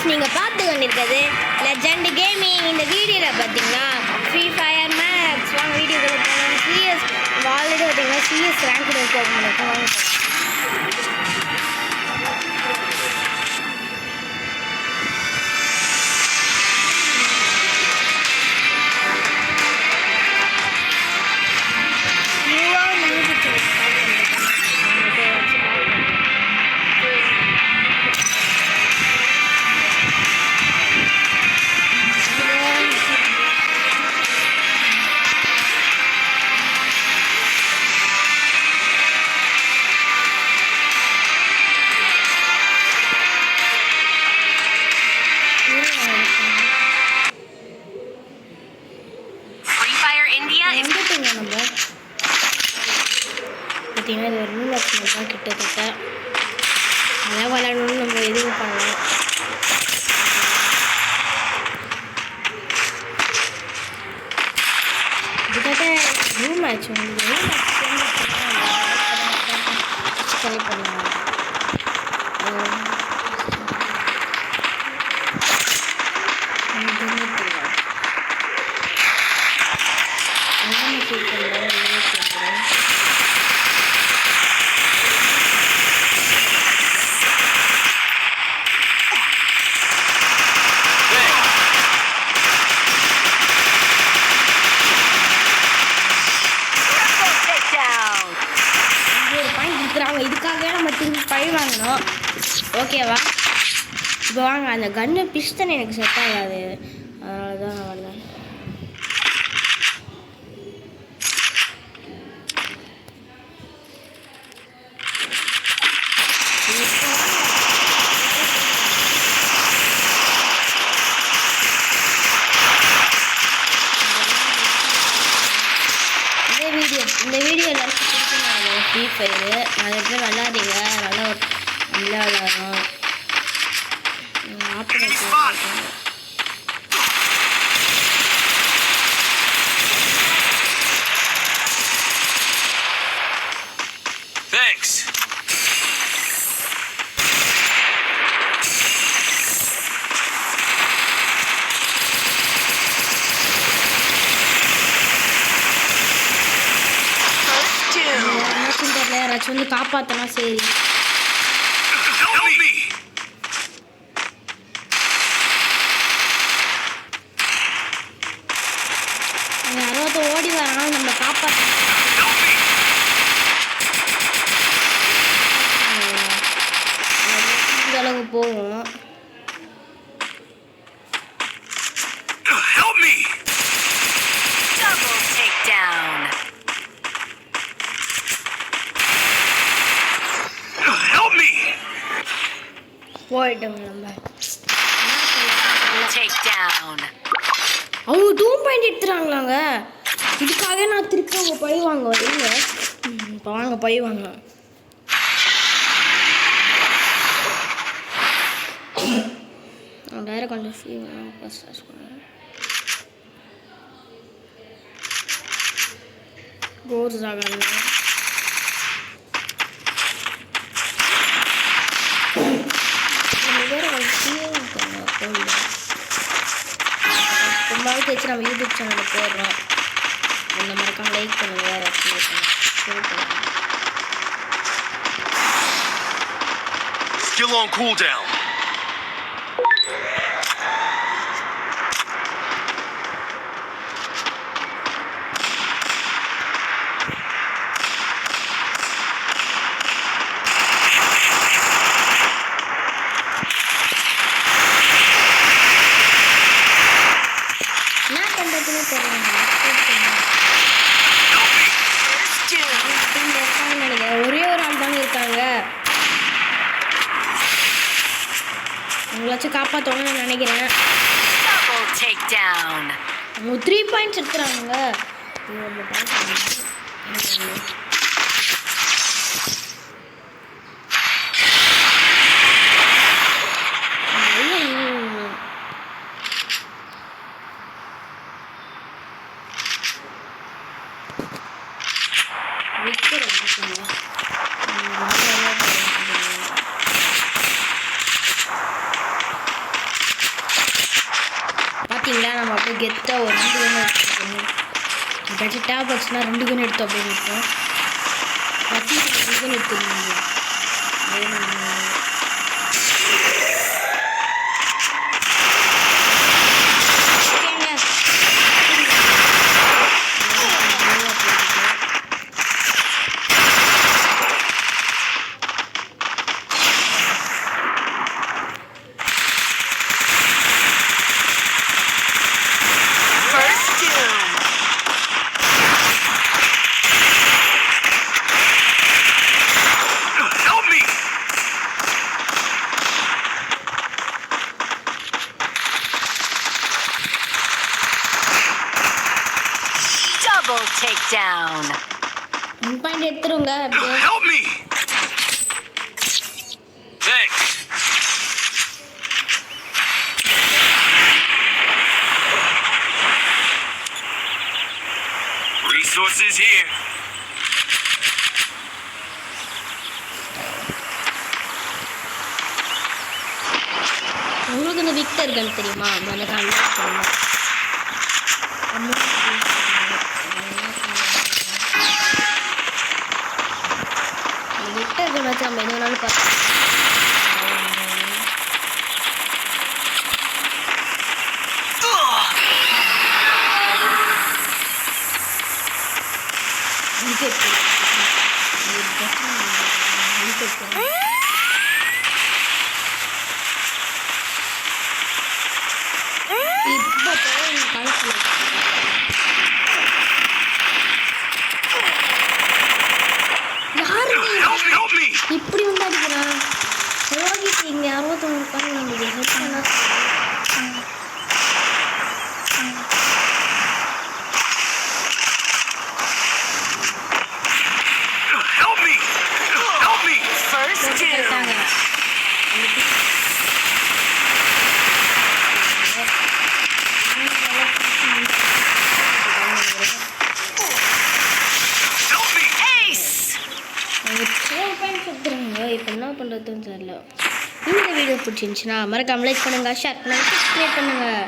Friends, நீங்கள் பார்த்து கொண்டிருக்கிறது லெஜண்ட் கேமிங். இந்த வீடியோவில் பார்த்தீங்கன்னா ஃப்ரீ ஃபயர் மேக்ஸ் வாங்க வீடியோக்குள்ள போகலாம். சிஎஸ் ஆல்ரெடி பார்த்தீங்கன்னா சிஎஸ் ரேங்க் ஓப்பன் பண்ணிருக்கோம். வாங்க பார்த்தீங்கன்னா இது ஒரு ரூல் ஆப்ஷன் தான் கிட்டத்தட்ட நல்லா விளையாடணும்னு நம்ம எதுவும் பண்ணலாம். கிட்டத்தட்ட ரூம் மேட்ச் வந்து ட்ரை பண்ணலாம். இதுக்காகவே நம்ம திரும்பி பழி வாங்கணும். ஓகேவா? இப்போ வாங்க, அந்த கன்னு பிஸ்டன் எனக்கு செட் ஆகாது, அதனால தான் நான் வரல. இந்த வீடியோ எல்லாருக்கும் பிடிக்கும். ஃப்ரீ ஃபயரு நிறைய பேர் விளாடுறீங்க, நல்லா விளையாடலாம். யாராச்சும் வந்து காப்பாத்தனா சரி. யாராவது ஓடி வராங்க, நம்ம காப்பாற்ற இந்த அளவுக்கு போகும். போயிட்டோம் நம்ம. அவங்க 2 பாயிண்ட் எடுத்துறாங்களாங்க. இதுக்காக நான் திருப்பி அவங்க பழி வாங்க வரீங்க. இப்போ வாங்க பழி வாங்க. டைரக்ட் கொஞ்சம் கோர்ஸ் ஆகாங்க. ரொம்ப வச்சு நம்ம யூடியூப் சேனலில் போடுறோம். அந்த மறக்காம லைக் பண்ணுங்க, வேறு Still on cooldown. ஒரே ஒரு ஆள் தானே இருக்காங்க. உங்களாச்சும் காப்பாற்றணும்னு நான் நினைக்கிறேன். 3 பாயிண்ட்ஸ் எடுத்துறாங்க. பார்த்தீங்களா நம்ம அப்படியே கெத்தாக ஒரு 2 கன் எடுத்துக்கணும். ஏதாச்சும் டேப் வச்சுன்னா 2 கன் எடுத்தோம் அப்படின்னு இருக்கும். 2 கன் எடுத்துருந்தீங்க. Double takedown. 1 பாயிண்ட் எடுத்துருங்க. Help me! Thanks. Resources here. உங்களுக்கு இந்த விக்டர் கன் தெரியுமா? அந்த கான்செப்ட் தெரியுமா? விக்டர் கன் வச்சு நம்ம எது வேணாலும் பார்த்து இப்போ காலத்தில் யாரு Help me! இப்படி வந்து அடிக்கிறான்? ரோஹித் இங்கே 61 இருப்பாங்க. நம்மளுக்கு ஹெல்ப் பண்ணா Help me! Help me! First kill. கேட்டாங்க. Help me! Ace. இப்போ என்ன பண்ணுறதுன்னு தெரியல. இந்த வீடியோ பிடிச்சிருந்துச்சுன்னா மறக்காம லைக் பண்ணுங்கள், ஷேர் பண்ணுங்கள், சப்ஸ்கிரைப் பண்ணுங்கள்.